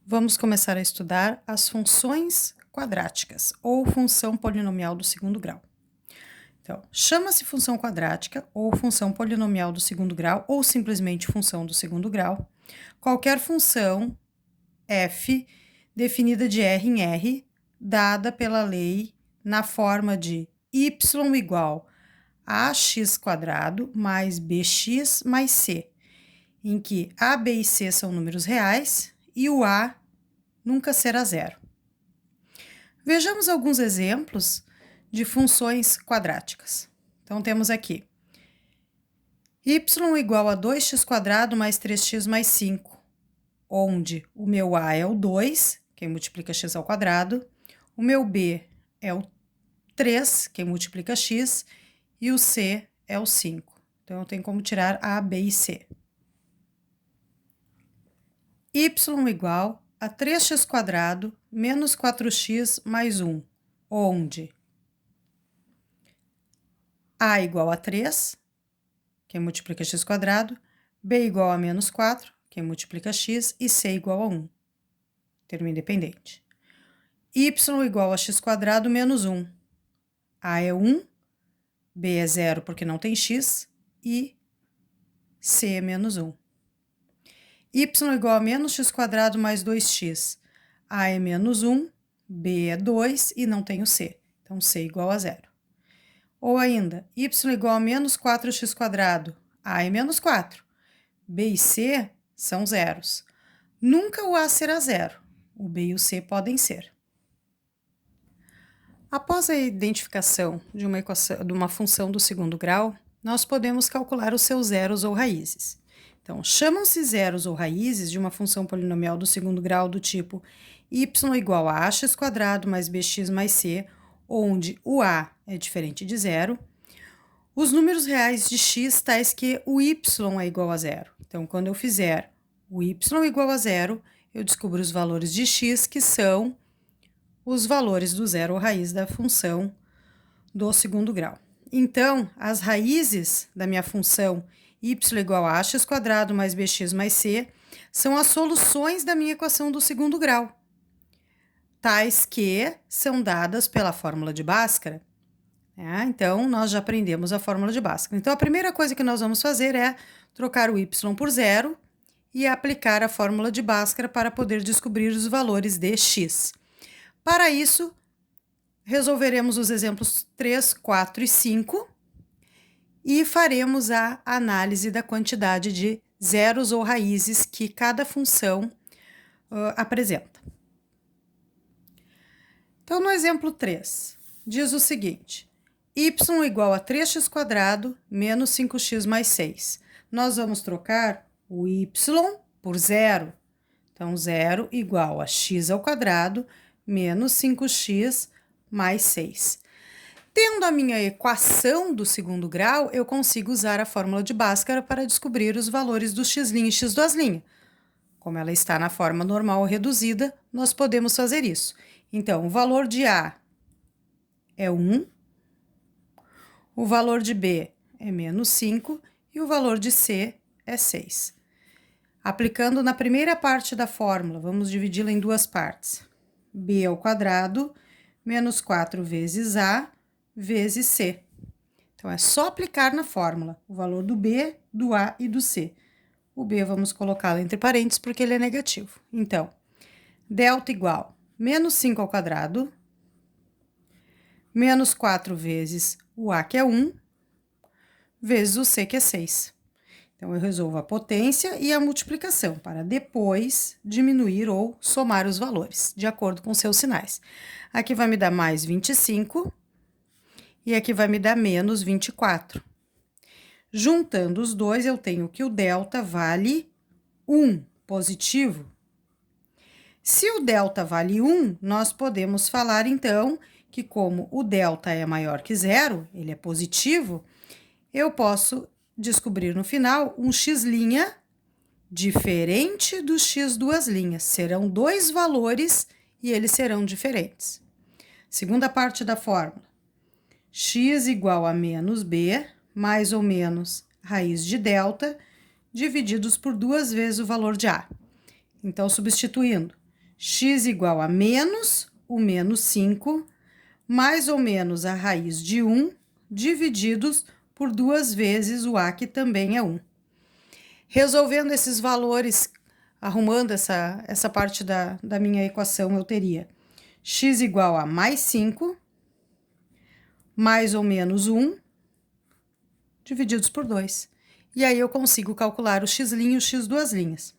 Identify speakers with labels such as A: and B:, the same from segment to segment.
A: Vamos começar a estudar as funções quadráticas ou função polinomial do segundo grau. Então, chama-se função quadrática ou função polinomial do segundo grau ou simplesmente função do segundo grau qualquer função f definida de R em R, dada pela lei na forma de y igual a x² mais bx mais c, em que a, b e c são números reais e o a nunca será zero. Vejamos alguns exemplos de funções quadráticas. Então, temos aqui y igual a 2x² mais 3x mais 5, onde o meu a é o 2, quem multiplica x ao quadrado, o meu b é o 3, quem multiplica x, e o c é o 5. Então, eu tenho como tirar a, b e c. Y igual a 3x² menos 4x mais 1, onde a igual a 3, quem multiplica x², b igual a menos 4, quem multiplica x, e c igual a 1, termo independente. Y igual a x² menos 1, a é 1, b é 0 porque não tem x, e c é menos 1. Y igual a menos x² mais 2x, a é menos 1, b é 2 e não tem o c, então c igual a 0. Ou ainda, y igual a menos 4x², a é menos 4, b e c são zeros. Nunca o a será zero, o b e o c podem ser. Após a identificação de uma função do segundo grau, nós podemos calcular os seus zeros ou raízes. Então, chamam-se zeros ou raízes de uma função polinomial do segundo grau do tipo y igual a ax² mais bx mais c, onde o a é diferente de zero, os números reais de x tais que o y é igual a zero. Então, quando eu fizer o y igual a zero, eu descubro os valores de x, que são os valores do zero ou raiz da função do segundo grau. Então, as raízes da minha função y igual a ax² mais bx mais c são as soluções da minha equação do segundo grau, tais que são dadas pela fórmula de Bhaskara. Então, nós já aprendemos a fórmula de Bhaskara. Então, a primeira coisa que nós vamos fazer é trocar o y por zero e aplicar a fórmula de Bhaskara para poder descobrir os valores de x. Para isso, resolveremos os exemplos 3, 4 e 5 e faremos a análise da quantidade de zeros ou raízes que cada função apresenta. Então, no exemplo 3, diz o seguinte: y igual a 3x² menos 5x mais 6. Nós vamos trocar o y por zero. Então, zero igual a x ao quadrado menos 5x mais 6. Tendo a minha equação do segundo grau, eu consigo usar a fórmula de Bhaskara para descobrir os valores do x' e x'. Como ela está na forma normal ou reduzida, nós podemos fazer isso. Então, o valor de A é 1, o valor de B é menos 5 e o valor de C é 6. Aplicando na primeira parte da fórmula, vamos dividi-la em duas partes. B ao quadrado menos 4 vezes A vezes C. Então, é só aplicar na fórmula o valor do B, do A e do C. O B vamos colocá-lo entre parênteses porque ele é negativo. Então, delta igual menos 5 ao quadrado, menos 4 vezes o A, que é 1, vezes o C, que é 6. Então, eu resolvo a potência e a multiplicação, para depois diminuir ou somar os valores, de acordo com seus sinais. Aqui vai me dar mais 25 e aqui vai me dar menos 24. Juntando os dois, eu tenho que o delta vale 1, positivo. Se o delta vale 1, nós podemos falar, então, que como o delta é maior que zero, ele é positivo, eu posso descobrir no final um x' diferente do x duas linhas. Serão dois valores e eles serão diferentes. Segunda parte da fórmula. X igual a menos b, mais ou menos raiz de delta, divididos por 2 vezes o valor de A. Então, substituindo, x igual a menos o menos 5, mais ou menos a raiz de 1, divididos por 2 vezes o a, que também é 1. Resolvendo esses valores, arrumando essa parte da minha equação, eu teria x igual a mais 5, mais ou menos 1, divididos por 2. E aí eu consigo calcular o x' e o x duas linhas.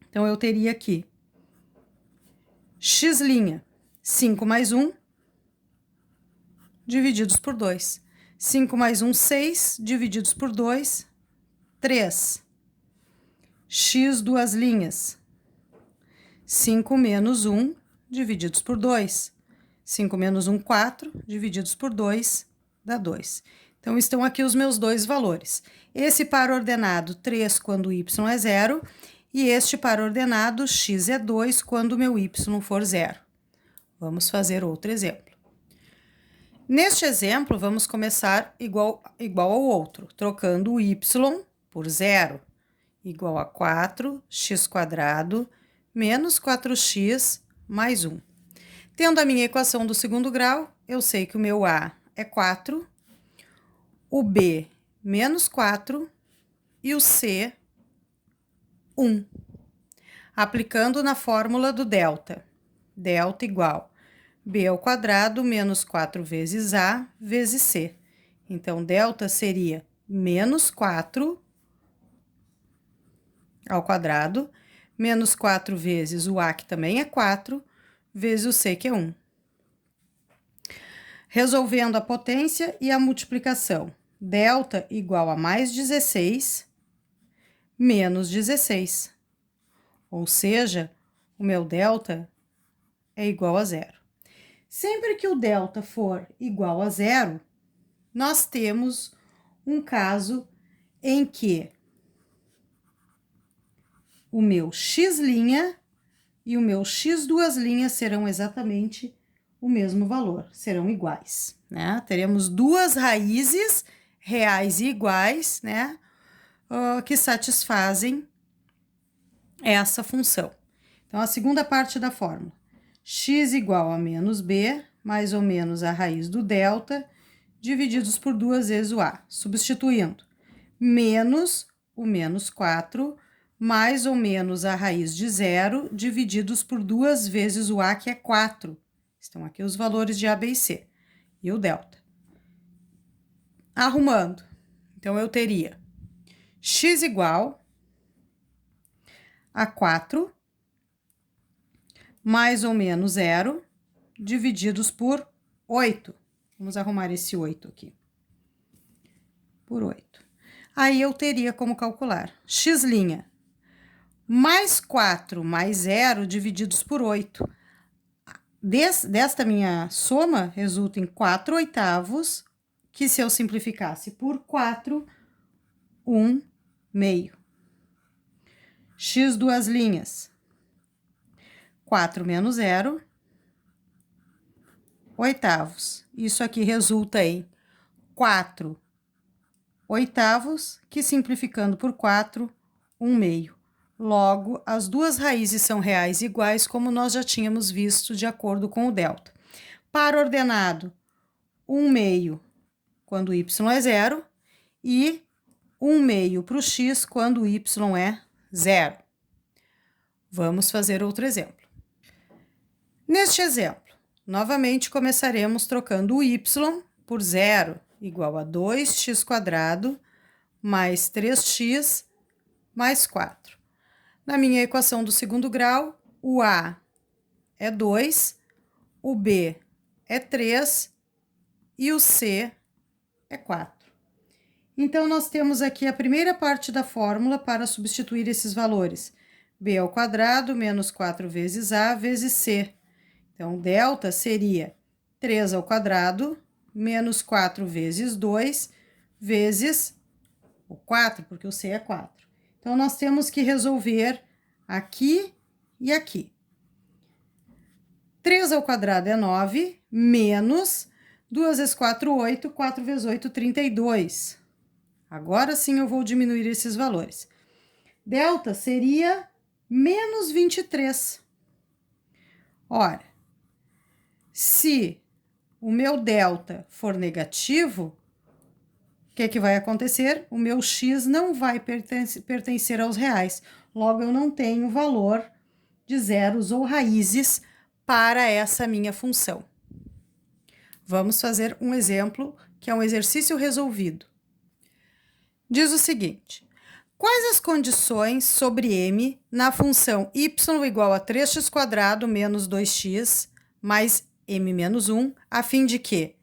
A: Então, eu teria aqui x', 5 mais 1, divididos por 2. 5 mais 1, 6, divididos por 2, 3. X duas linhas, 5 menos 1, divididos por 2. 5 menos 1, 4, divididos por 2, dá 2. Então, estão aqui os meus dois valores. Esse par ordenado 3 quando y é 0, e este par ordenado x é 2 quando o meu y for 0. Vamos fazer outro exemplo. Neste exemplo, vamos começar igual ao outro, trocando o y por 0, igual a 4x² menos 4x mais 1. Tendo a minha equação do segundo grau, eu sei que o meu a é 4, o b menos 4 e o c 1. Aplicando na fórmula do delta. Delta igual b ao quadrado menos 4 vezes a vezes c. Então, delta seria menos 4 ao quadrado, menos 4 vezes o a, que também é 4, vezes o c, que é 1. Resolvendo a potência e a multiplicação. Delta igual a mais 16, menos 16. Ou seja, o meu delta é igual a 0. Sempre que o delta for igual a 0, nós temos um caso em que o meu x' e o meu x duas linhas serão exatamente o mesmo valor, serão iguais, né? Teremos duas raízes reais e iguais, né? Que satisfazem essa função. Então, a segunda parte da fórmula. X igual a menos b, mais ou menos a raiz do delta, divididos por 2 vezes o a. Substituindo. Menos o menos 4, mais ou menos a raiz de 0, divididos por 2 vezes o a, que é 4. Estão aqui os valores de a, b e c. E o delta. Arrumando. Então, eu teria x igual a 4, mais ou menos 0, divididos por 8. Vamos arrumar esse 8 aqui. Por 8. Aí, eu teria como calcular x' mais 4 mais 0 divididos por 8. Desta minha soma, resulta em 4 oitavos, que se eu simplificasse por 4, 1 meio. X duas linhas. 4 menos 0, oitavos. Isso aqui resulta em 4 oitavos, que simplificando por 4, 1 meio. Logo, as duas raízes são reais e iguais, como nós já tínhamos visto de acordo com o delta. Par ordenado, 1 meio quando y é 0 e 1 meio para o x quando y é 0. Vamos fazer outro exemplo. Neste exemplo, novamente começaremos trocando o y por 0, igual a 2x² mais 3x mais 4. Na minha equação do segundo grau, o a é 2, o b é 3 e o c é 4. Então, nós temos aqui a primeira parte da fórmula para substituir esses valores. B ao quadrado menos 4 vezes a vezes c. Então, delta seria 3 ao quadrado menos 4 vezes 2 vezes o 4, porque o c é 4. Então, nós temos que resolver aqui e aqui. 3 ao quadrado é 9, menos 2 vezes 4, 8, 4 vezes 8, 32. Agora sim eu vou diminuir esses valores. Delta seria menos 23. Ora, se o meu delta for negativo, o que vai acontecer? O meu x não vai pertencer aos reais. Logo, eu não tenho valor de zeros ou raízes para essa minha função. Vamos fazer um exemplo, que é um exercício resolvido. Diz o seguinte: quais as condições sobre m na função y igual a 3x² menos 2x mais m menos 1, a fim de que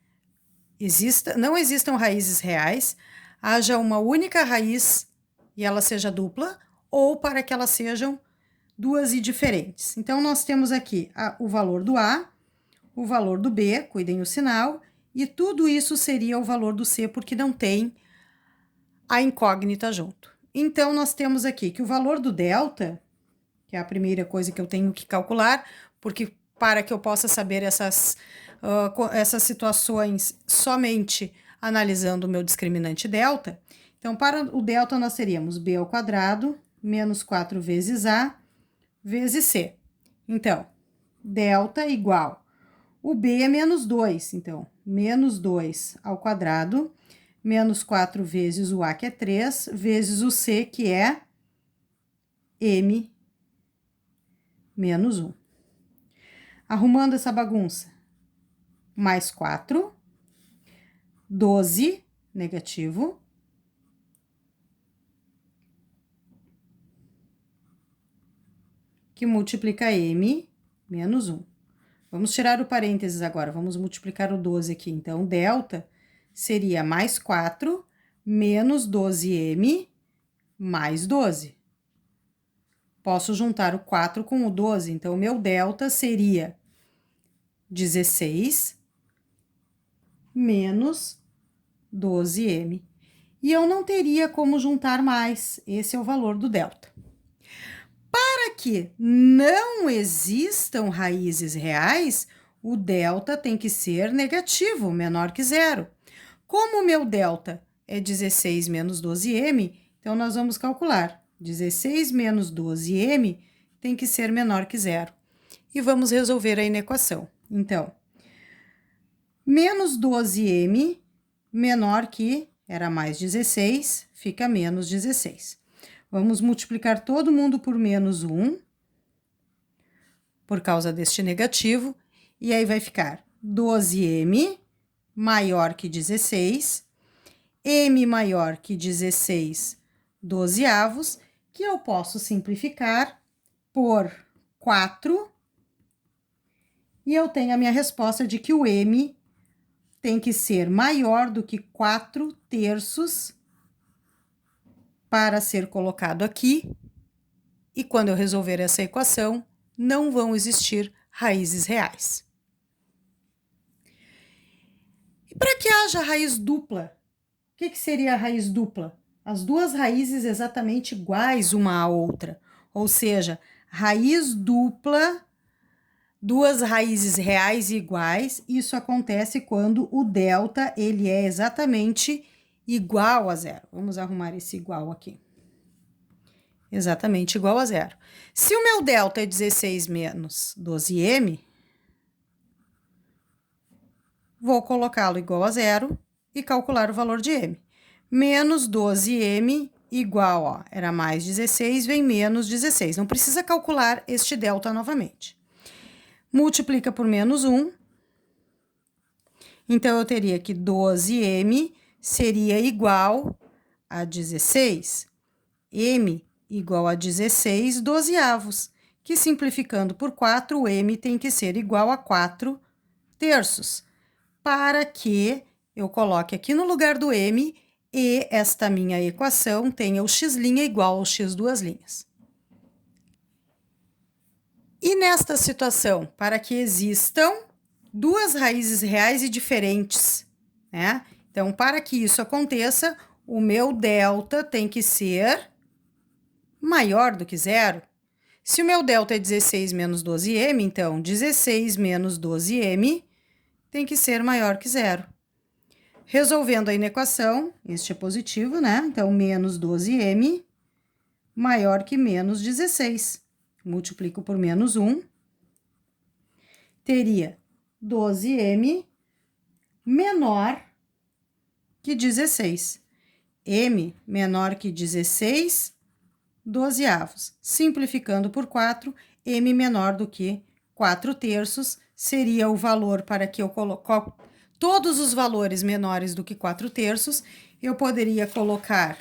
A: não existam raízes reais, haja uma única raiz e ela seja dupla, ou para que elas sejam duas e diferentes. Então, nós temos aqui o valor do A, o valor do B, cuidem o sinal, e tudo isso seria o valor do C, porque não tem a incógnita junto. Então, nós temos aqui que o valor do delta, que é a primeira coisa que eu tenho que calcular, porque para que eu possa saber essas situações somente analisando o meu discriminante delta. Então, para o delta, nós teríamos b ao quadrado menos 4 vezes a vezes c. Então, delta igual, o b é menos 2, então, menos 2 ao quadrado, menos 4 vezes o a, que é 3, vezes o c, que é m menos 1. Arrumando essa bagunça, mais 4, 12, negativo, que multiplica m menos 1. Vamos tirar o parênteses agora, vamos multiplicar o 12 aqui. Então, delta seria mais 4 menos 12m mais 12. Posso juntar o 4 com o 12, então, o meu delta seria 16 menos 12m. E eu não teria como juntar mais, esse é o valor do delta. Para que não existam raízes reais, o delta tem que ser negativo, menor que zero. Como o meu delta é 16 menos 12m, então nós vamos calcular. 16 menos 12m tem que ser menor que zero. E vamos resolver aí na equação. Então, menos 12m menor que, era mais 16, fica menos 16. Vamos multiplicar todo mundo por menos 1, por causa deste negativo, e aí vai ficar 12m maior que 16, m maior que 16 dozeavos, que eu posso simplificar por 4, e eu tenho a minha resposta de que o m tem que ser maior do que 4 terços para ser colocado aqui, e quando eu resolver essa equação, não vão existir raízes reais. E para que haja raiz dupla, o que seria a raiz dupla? As duas raízes exatamente iguais uma à outra, ou seja, raiz dupla, duas raízes reais e iguais, isso acontece quando o delta ele é exatamente igual a zero. Vamos arrumar esse igual aqui. Exatamente igual a zero. Se o meu delta é 16 menos 12m, vou colocá-lo igual a zero e calcular o valor de m. Menos 12m igual, ó, era mais 16, vem menos 16. Não precisa calcular este delta novamente. Multiplica por menos 1. Então, eu teria que 12m seria igual a 16. M igual a 16 dozeavos, que simplificando por 4, o m tem que ser igual a 4 terços, para que eu coloque aqui no lugar do m e esta minha equação tenha o x' igual ao x duas linhas. E nesta situação, para que existam duas raízes reais e diferentes, né? Então, para que isso aconteça, o meu delta tem que ser maior do que zero. Se o meu delta é 16 menos 12m, então 16 menos 12m tem que ser maior que zero. Resolvendo aí na equação, este é positivo, né? Então, menos 12m maior que menos 16. Multiplico por menos 1. teria 12m menor que 16. M menor que 16 dozeavos. Simplificando por 4, M menor do que 4/3 seria o valor para que eu coloque todos os valores menores do que 4/3, eu poderia colocar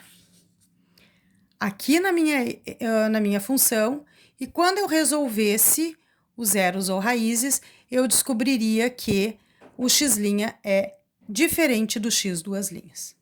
A: aqui na minha função, e quando eu resolvesse os zeros ou raízes, eu descobriria que o x' é diferente do x duas linhas.